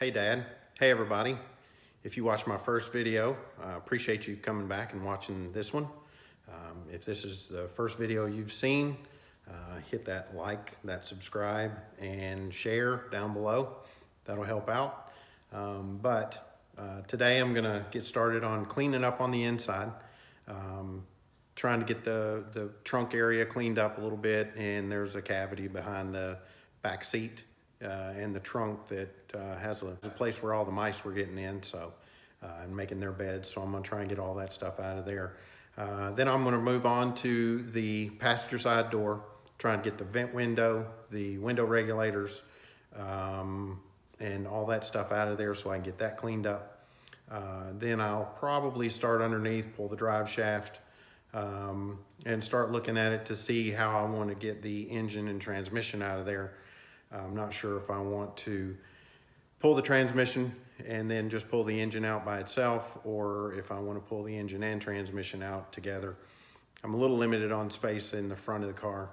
Hey Dad, hey everybody. If you watched my first video, I appreciate you coming back and watching this one. If this is the first video you've seen, hit that like, that subscribe, and share down below. That'll help out. Today I'm gonna get started on cleaning up on the inside. Trying to get the trunk area cleaned up a little bit, and there's a cavity behind the back seat and the trunk that has a place where all the mice were getting in, so and making their beds. So I'm gonna try and get all that stuff out of there. Then I'm gonna move on to the passenger side door, try and get the vent window, the window regulators, and all that stuff out of there so I can get that cleaned up. Then I'll probably start underneath, pull the drive shaft, and start looking at it to see how I want to get the engine and transmission out of there. I'm not sure if I want to pull the transmission and then just pull the engine out by itself, or if I want to pull the engine and transmission out together. I'm a little limited on space in the front of the car,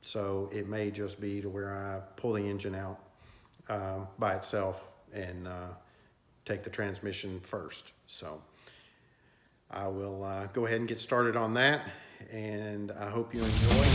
so it may just be to where I pull the engine out by itself and take the transmission first. So I will go ahead and get started on that, and I hope you enjoy.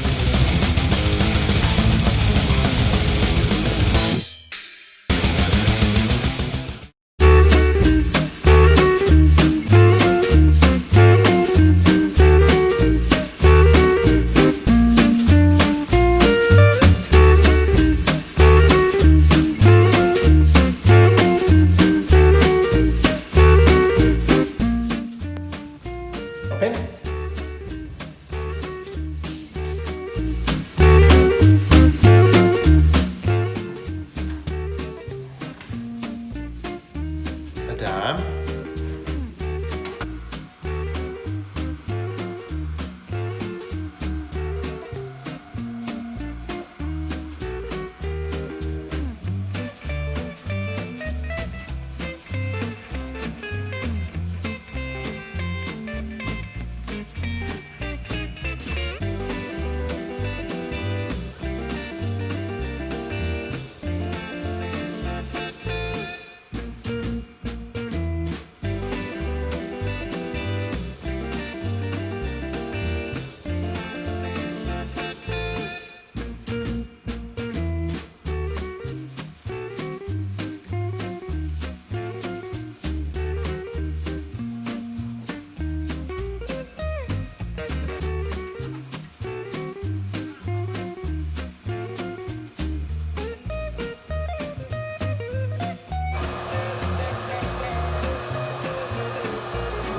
A dime.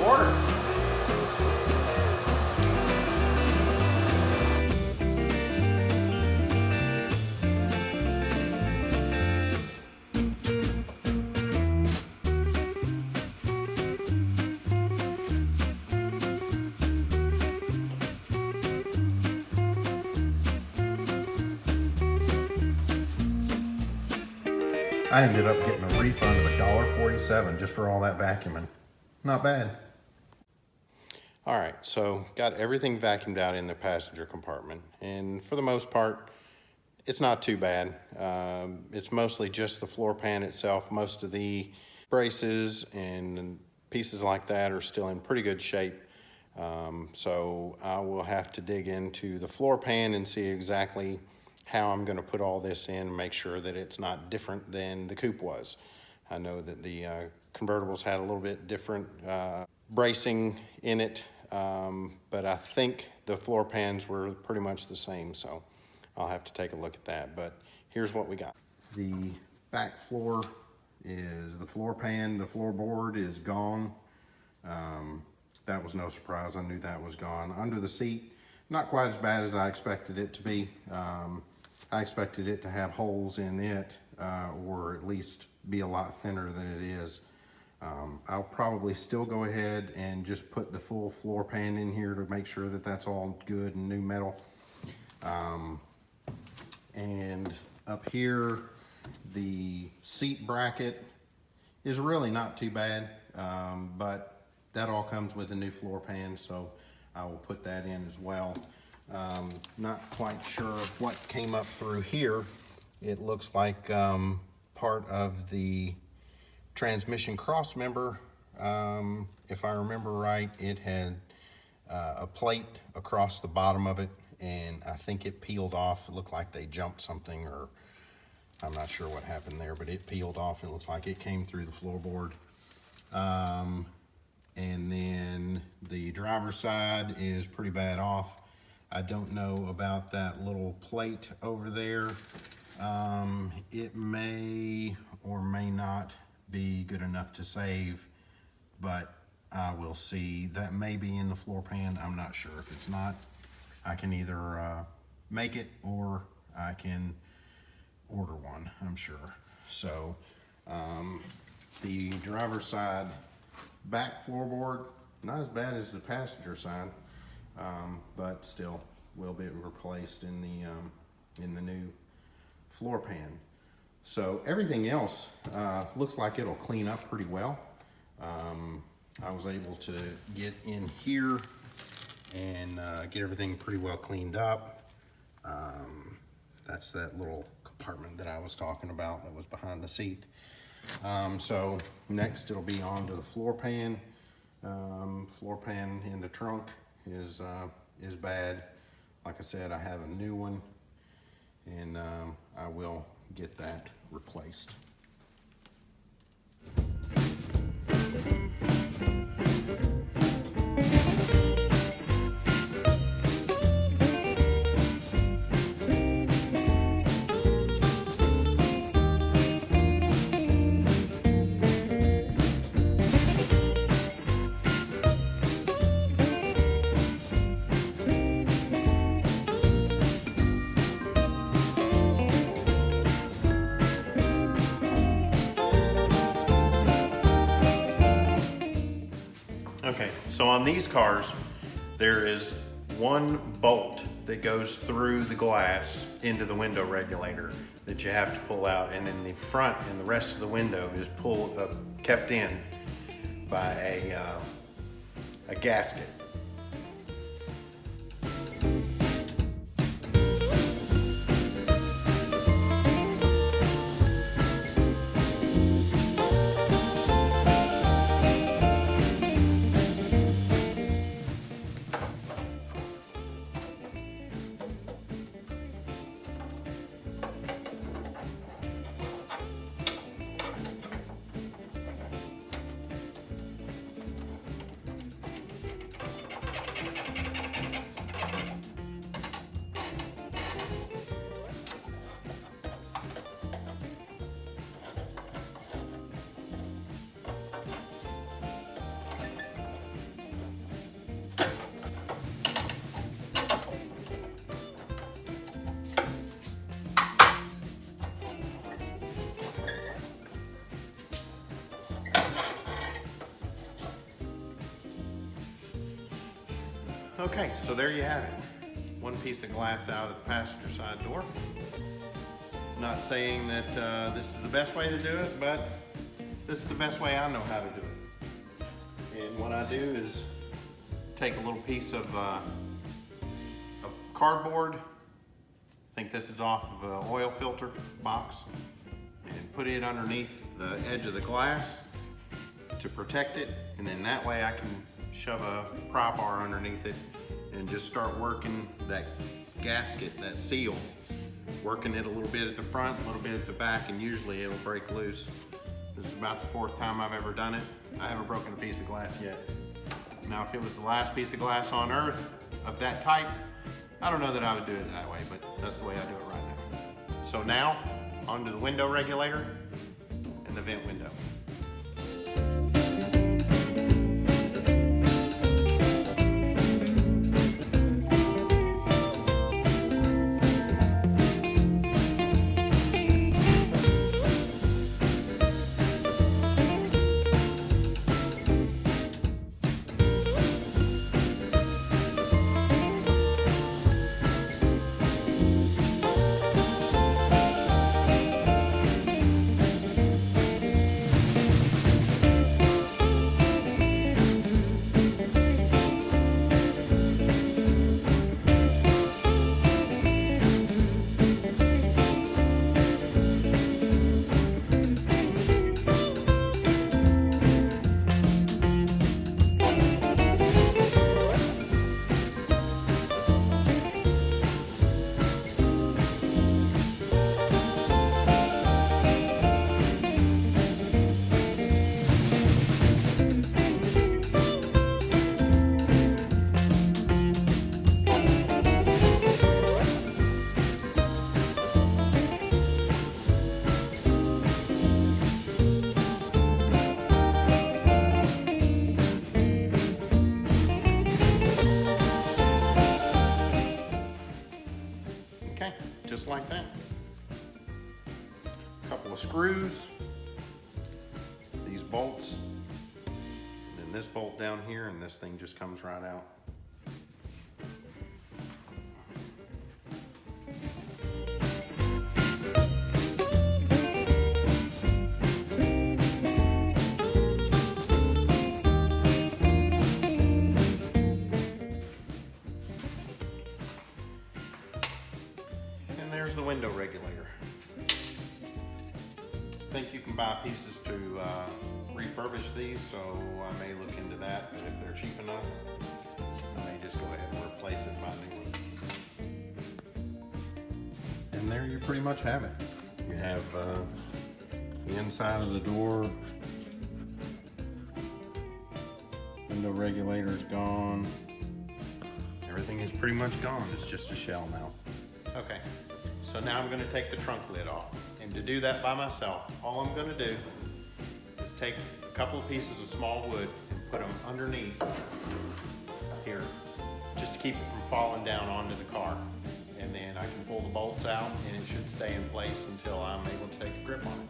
Water. I ended up getting a refund of $1.47 just for all that vacuuming. Not bad. All right, so got everything vacuumed out in the passenger compartment, and for the most part, it's not too bad. It's mostly just the floor pan itself. Most of the braces and pieces like that are still in pretty good shape. So I will have to dig into the floor pan and see exactly how I'm gonna put all this in and make sure that it's not different than the coupe was. I know that the convertibles had a little bit different bracing in it, but I think the floor pans were pretty much the same, so I'll have to take a look at that. But here's what we got. The back floor is the floor pan. The floorboard is gone. That was no surprise. I knew that was gone. Under the seat, not quite as bad as I expected it to be. I expected it to have holes in it, or at least be a lot thinner than it is. I'll probably still go ahead and just put the full floor pan in here to make sure that that's all good and new metal. And up here, the seat bracket is really not too bad, but that all comes with a new floor pan, so I will put that in as well. Not quite sure what came up through here. It looks like part of the transmission cross member. If I remember right, it had a plate across the bottom of it, and I think it peeled off. It looked like they jumped something, or I'm not sure what happened there, but it peeled off. It looks like it came through the floorboard. And then the driver's side is pretty bad off. I don't know about that little plate over there. It may or may not be good enough to save, but I will see. That may be in the floor pan. I'm not sure. If it's not, I can either make it or I can order one, I'm sure. So the driver's side back floorboard, not as bad as the passenger side, but still will be replaced in the new floor pan. So everything else looks like it'll clean up pretty well. I was able to get in here and get everything pretty well cleaned up. That's that little compartment that I was talking about that was behind the seat. So next it'll be on to the floor pan. Floor pan in the trunk is bad. Like I said, I have a new one, and I will get that replaced. Okay, so on these cars, there is one bolt that goes through the glass into the window regulator that you have to pull out, and then the front and the rest of the window is kept in by a gasket. Okay, so there you have it. One piece of glass out of the passenger side door. Not saying that this is the best way to do it, but this is the best way I know how to do it. And what I do is take a little piece of cardboard. I think this is off of an oil filter box, and put it underneath the edge of the glass to protect it, and then that way I can shove a pry bar underneath it and just start working that gasket, that seal, working it a little bit at the front, a little bit at the back, and usually it'll break loose. This is about the 4th time I've ever done it. I haven't broken a piece of glass yet. Now, if it was the last piece of glass on earth of that type, I don't know that I would do it that way, but that's the way I do it right now. So now, onto the window regulator and the vent window. screws, these bolts, and then this bolt down here, and this thing just comes right out. There's the window regulator. I think you can buy pieces to refurbish these, so I may look into that. If they're cheap enough, I may just go ahead and replace it by new one. And there you pretty much have it. You have the inside of the door. Window regulator's gone. Everything is pretty much gone. It's just a shell now. Okay. So now I'm going to take the trunk lid off. And to do that by myself, all I'm going to do is take a couple of pieces of small wood and put them underneath here, just to keep it from falling down onto the car. And then I can pull the bolts out and it should stay in place until I'm able to take a grip on it.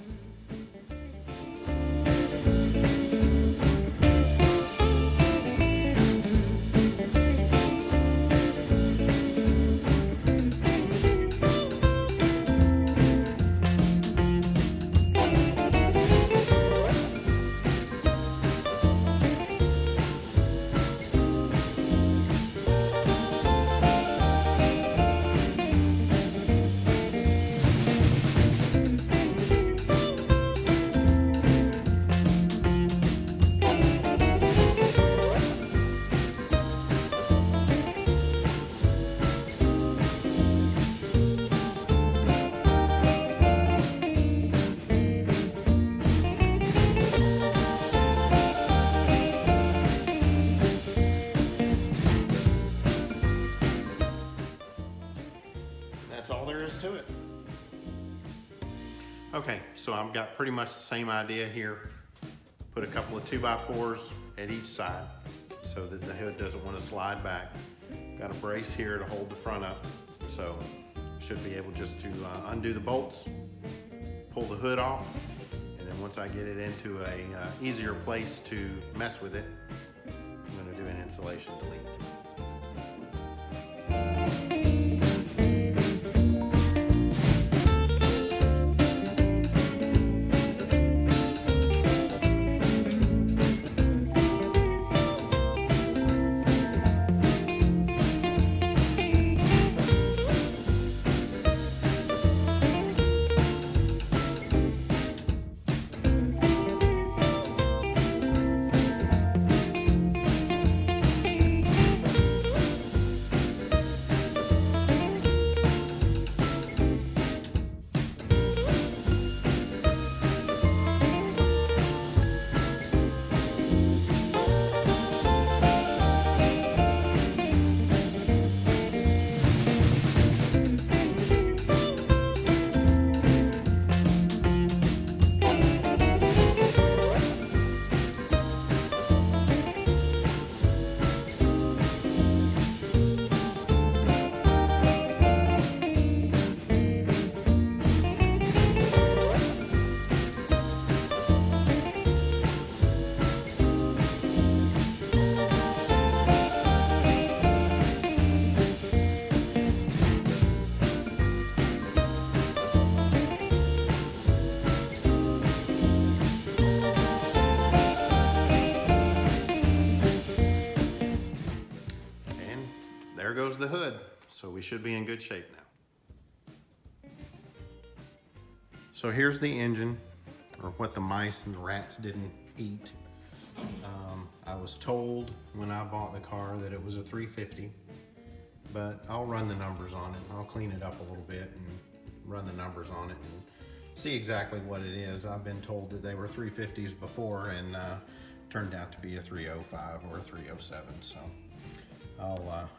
That's all there is to it. Okay, so I've got pretty much the same idea here. Put a couple of 2x4s at each side so that the hood doesn't want to slide back. Got a brace here to hold the front up, so should be able just to undo the bolts, pull the hood off, and then once I get it into a easier place to mess with it, I'm going to do an insulation delete. There goes the hood, so we should be in good shape now. So here's the engine, or what the mice and the rats didn't eat. I was told when I bought the car that it was a 350, but I'll run the numbers on it. I'll clean it up a little bit and run the numbers on it and see exactly what it is. I've been told that they were 350s before, and turned out to be a 305 or a 307, so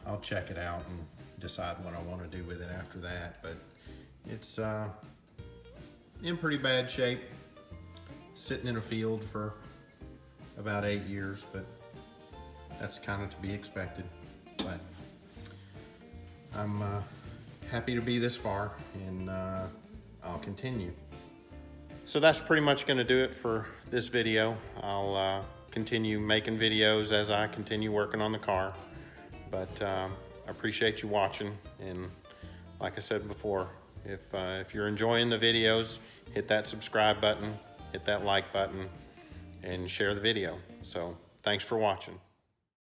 I'll check it out and decide what I want to do with it after that. But it's in pretty bad shape, sitting in a field for about 8 years, but that's kind of to be expected. But I'm happy to be this far, and I'll continue. So that's pretty much going to do it for this video. I'll continue making videos as I continue working on the car. But I appreciate you watching. And like I said before, if you're enjoying the videos, hit that subscribe button, hit that like button, and share the video. So thanks for watching.